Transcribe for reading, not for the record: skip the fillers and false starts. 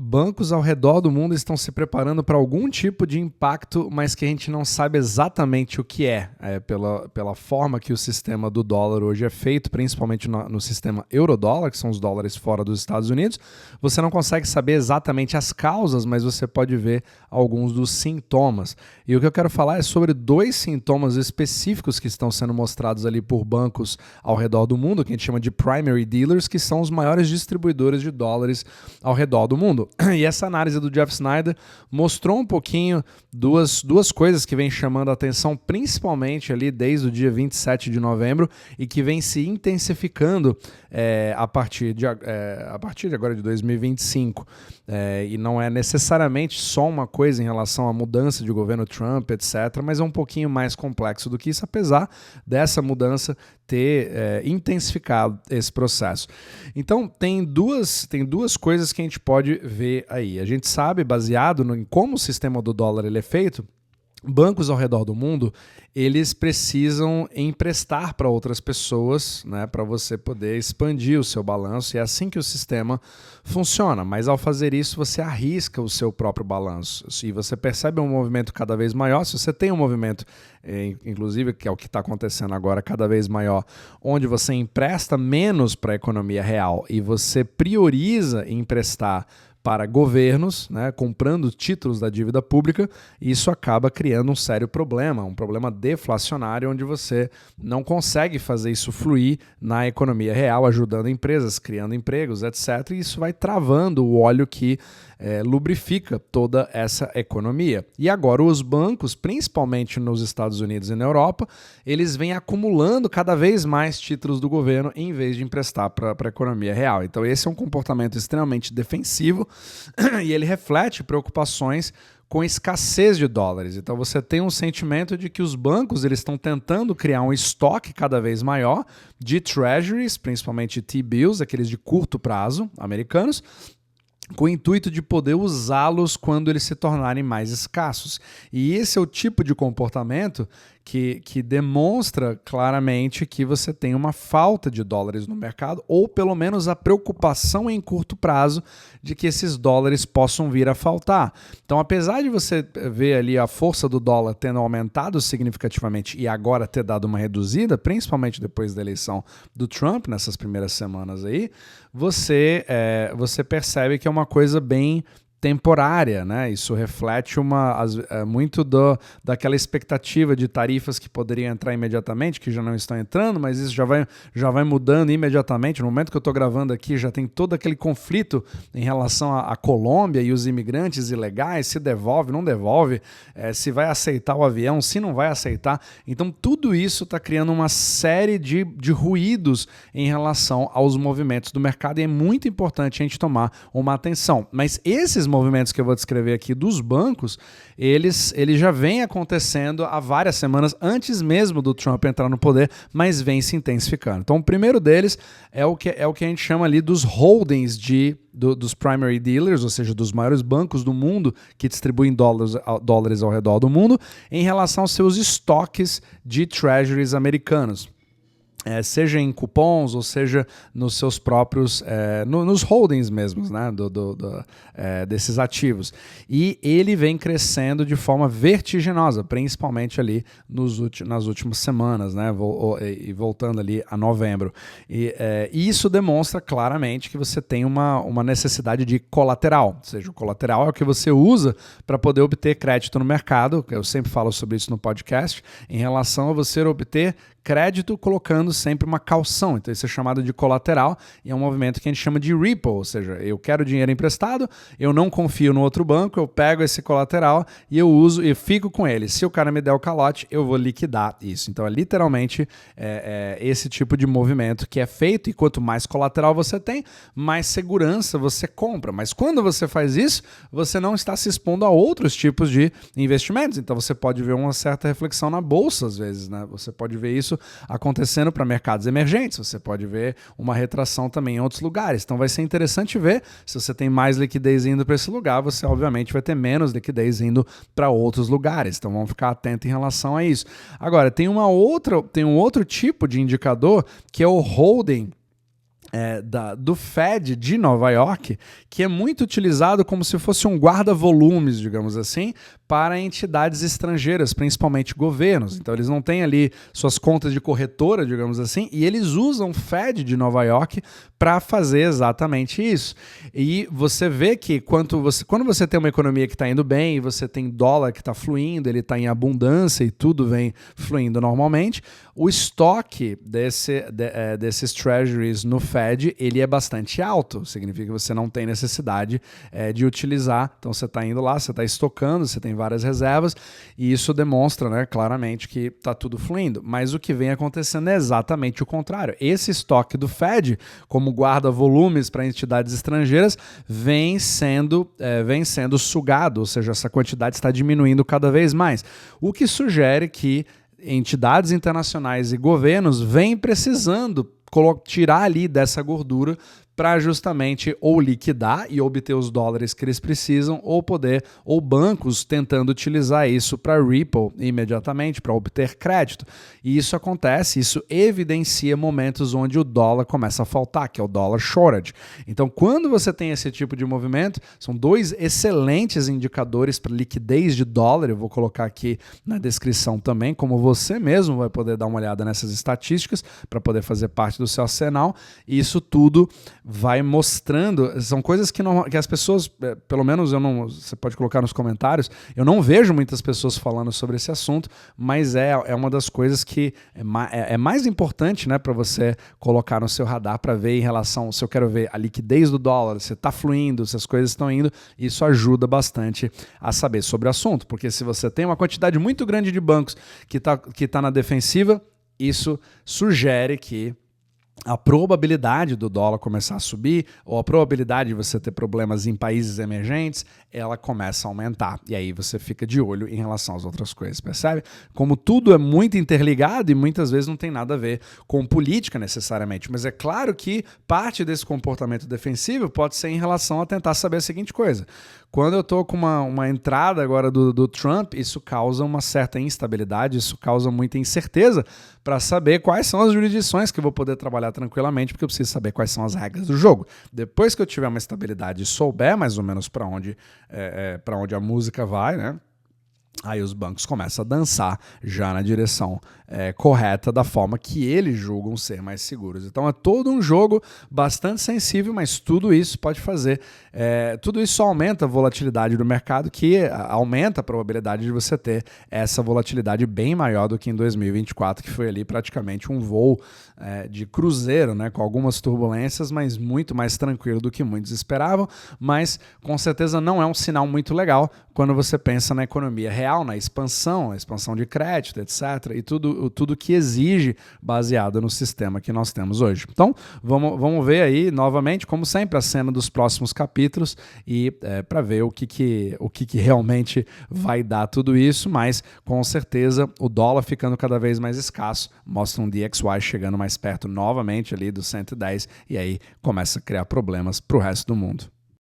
bancos ao redor do mundo estão se preparando para algum tipo de impacto, mas que a gente não sabe exatamente o que é. Pela forma que o sistema do dólar hoje é feito, principalmente no sistema euro-dólar, que são os dólares fora dos Estados Unidos, você não consegue saber exatamente as causas, mas você pode ver alguns dos sintomas. E o que eu quero falar é sobre 2 sintomas específicos que estão sendo mostrados ali por bancos ao redor do mundo, que a gente chama de primary dealers, que são os maiores distribuidores de dólares ao redor do mundo. E essa análise do Jeff Snyder mostrou um pouquinho duas coisas que vem chamando a atenção, principalmente ali desde o dia 27 de novembro e que vem se intensificando a partir de agora de 2025. E não é necessariamente só uma coisa em relação à mudança de governo Trump, etc., mas é um pouquinho mais complexo do que isso, apesar dessa mudança ter intensificado esse processo. Então, tem duas coisas que a gente pode ver aí. A gente sabe, baseado em como o sistema do dólar ele é feito, bancos ao redor do mundo, eles precisam emprestar para outras pessoas, né, para você poder expandir o seu balanço, e é assim que o sistema funciona. Mas ao fazer isso, você arrisca o seu próprio balanço. Se você percebe um movimento cada vez maior, se você tem um movimento, inclusive, que é o que está acontecendo agora, cada vez maior, onde você empresta menos para a economia real e você prioriza emprestar para governos, né, comprando títulos da dívida pública, isso acaba criando um sério problema, um problema deflacionário, onde você não consegue fazer isso fluir na economia real, ajudando empresas, criando empregos, etc. E isso vai travando o óleo que lubrifica toda essa economia. E agora os bancos, principalmente nos Estados Unidos e na Europa, eles vêm acumulando cada vez mais títulos do governo em vez de emprestar para a economia real. Então esse é um comportamento extremamente defensivo e ele reflete preocupações com escassez de dólares. Então você tem um sentimento de que os bancos eles estão tentando criar um estoque cada vez maior de treasuries, principalmente T-bills, aqueles de curto prazo americanos, com o intuito de poder usá-los quando eles se tornarem mais escassos. E esse é o tipo de comportamento que demonstra claramente que você tem uma falta de dólares no mercado, ou pelo menos a preocupação em curto prazo de que esses dólares possam vir a faltar. Então, apesar de você ver ali a força do dólar tendo aumentado significativamente e agora ter dado uma reduzida, principalmente depois da eleição do Trump, nessas primeiras semanas aí, você percebe que é uma coisa bem temporária, né? Isso reflete muito daquela expectativa de tarifas que poderiam entrar imediatamente, que já não estão entrando, mas isso já vai mudando imediatamente. No momento que eu estou gravando aqui, já tem todo aquele conflito em relação à Colômbia e os imigrantes ilegais, se devolve, não devolve, se vai aceitar o avião, se não vai aceitar. Então, tudo isso está criando uma série de ruídos em relação aos movimentos do mercado, e é muito importante a gente tomar uma atenção. Mas esses movimentos que eu vou descrever aqui dos bancos, eles já vêm acontecendo há várias semanas, antes mesmo do Trump entrar no poder, mas vem se intensificando. Então, o primeiro deles é o que a gente chama ali dos holdings dos primary dealers, ou seja, dos maiores bancos do mundo que distribuem dólares ao redor do mundo, em relação aos seus estoques de treasuries americanos. Seja em cupons ou seja nos seus próprios, nos holdings mesmos, né, desses ativos. E ele vem crescendo de forma vertiginosa, principalmente ali nas últimas semanas, né, e voltando ali a novembro. E isso demonstra claramente que você tem uma necessidade de colateral, ou seja, o colateral é o que você usa para poder obter crédito no mercado. Eu sempre falo sobre isso no podcast, em relação a você obter crédito colocando sempre uma caução. Então isso é chamado de colateral e é um movimento que a gente chama de repo, ou seja, eu quero dinheiro emprestado, eu não confio no outro banco, eu pego esse colateral e eu uso e fico com ele. Se o cara me der o calote, eu vou liquidar isso. Então é literalmente esse tipo de movimento que é feito, e quanto mais colateral você tem, mais segurança você compra. Mas quando você faz isso, você não está se expondo a outros tipos de investimentos. Então você pode ver uma certa reflexão na bolsa às vezes, né? Você pode ver isso acontecendo para mercados emergentes, você pode ver uma retração também em outros lugares. Então vai ser interessante ver se você tem mais liquidez indo para esse lugar, você obviamente vai ter menos liquidez indo para outros lugares. Então vamos ficar atento em relação a isso. Agora, tem um outro tipo de indicador que é o holding do Fed de Nova York, que é muito utilizado como se fosse um guarda-volumes, digamos assim, para entidades estrangeiras, principalmente governos. Então eles não têm ali suas contas de corretora, digamos assim, e eles usam o Fed de Nova York para fazer exatamente isso. E você vê que quando você tem uma economia que está indo bem, e você tem dólar que está fluindo, ele está em abundância e tudo vem fluindo normalmente, o estoque desses treasuries no Fed, ele é bastante alto. Significa que você não tem necessidade de utilizar. Então você está indo lá, você está estocando, você tem várias reservas, e isso demonstra, né, claramente que está tudo fluindo. Mas o que vem acontecendo é exatamente o contrário. Esse estoque do Fed, como guarda-volumes para entidades estrangeiras, vem sendo sugado, ou seja, essa quantidade está diminuindo cada vez mais. O que sugere que entidades internacionais e governos vêm precisando tirar ali dessa gordura para justamente ou liquidar e obter os dólares que eles precisam, ou bancos tentando utilizar isso para Ripple imediatamente, para obter crédito. E isso acontece, isso evidencia momentos onde o dólar começa a faltar, que é o dólar shortage. Então, quando você tem esse tipo de movimento, são dois excelentes indicadores para liquidez de dólar. Eu vou colocar aqui na descrição também, como você mesmo vai poder dar uma olhada nessas estatísticas para poder fazer parte do seu arsenal. E isso tudo vai mostrando, são coisas que as pessoas, pelo menos você pode colocar nos comentários, eu não vejo muitas pessoas falando sobre esse assunto, mas é uma das coisas que é mais importante, né, para você colocar no seu radar para ver em relação, se eu quero ver a liquidez do dólar, se está fluindo, se as coisas estão indo, isso ajuda bastante a saber sobre o assunto, porque se você tem uma quantidade muito grande de bancos que tá na defensiva, isso sugere que a probabilidade do dólar começar a subir, ou a probabilidade de você ter problemas em países emergentes, ela começa a aumentar. E aí você fica de olho em relação às outras coisas, percebe? Como tudo é muito interligado e muitas vezes não tem nada a ver com política necessariamente. Mas é claro que parte desse comportamento defensivo pode ser em relação a tentar saber a seguinte coisa. Quando eu estou com uma entrada agora do Trump, isso causa uma certa instabilidade, isso causa muita incerteza para saber quais são as jurisdições que eu vou poder trabalhar tranquilamente, porque eu preciso saber quais são as regras do jogo. Depois que eu tiver uma estabilidade e souber mais ou menos para onde a música vai, né? Aí os bancos começam a dançar já na direção correta, da forma que eles julgam ser mais seguros. Então é todo um jogo bastante sensível, mas tudo isso pode fazer. Tudo isso aumenta a volatilidade do mercado, que aumenta a probabilidade de você ter essa volatilidade bem maior do que em 2024, que foi ali praticamente um voo de cruzeiro, né, com algumas turbulências, mas muito mais tranquilo do que muitos esperavam. Mas com certeza não é um sinal muito legal quando você pensa na economia real, na expansão de crédito, etc. E tudo que exige baseado no sistema que nós temos hoje. Então, vamos ver aí novamente, como sempre, a cena dos próximos capítulos e para ver o que realmente vai dar tudo isso, mas com certeza o dólar ficando cada vez mais escasso, mostra um DXY chegando mais perto novamente ali dos 110 e aí começa a criar problemas para o resto do mundo.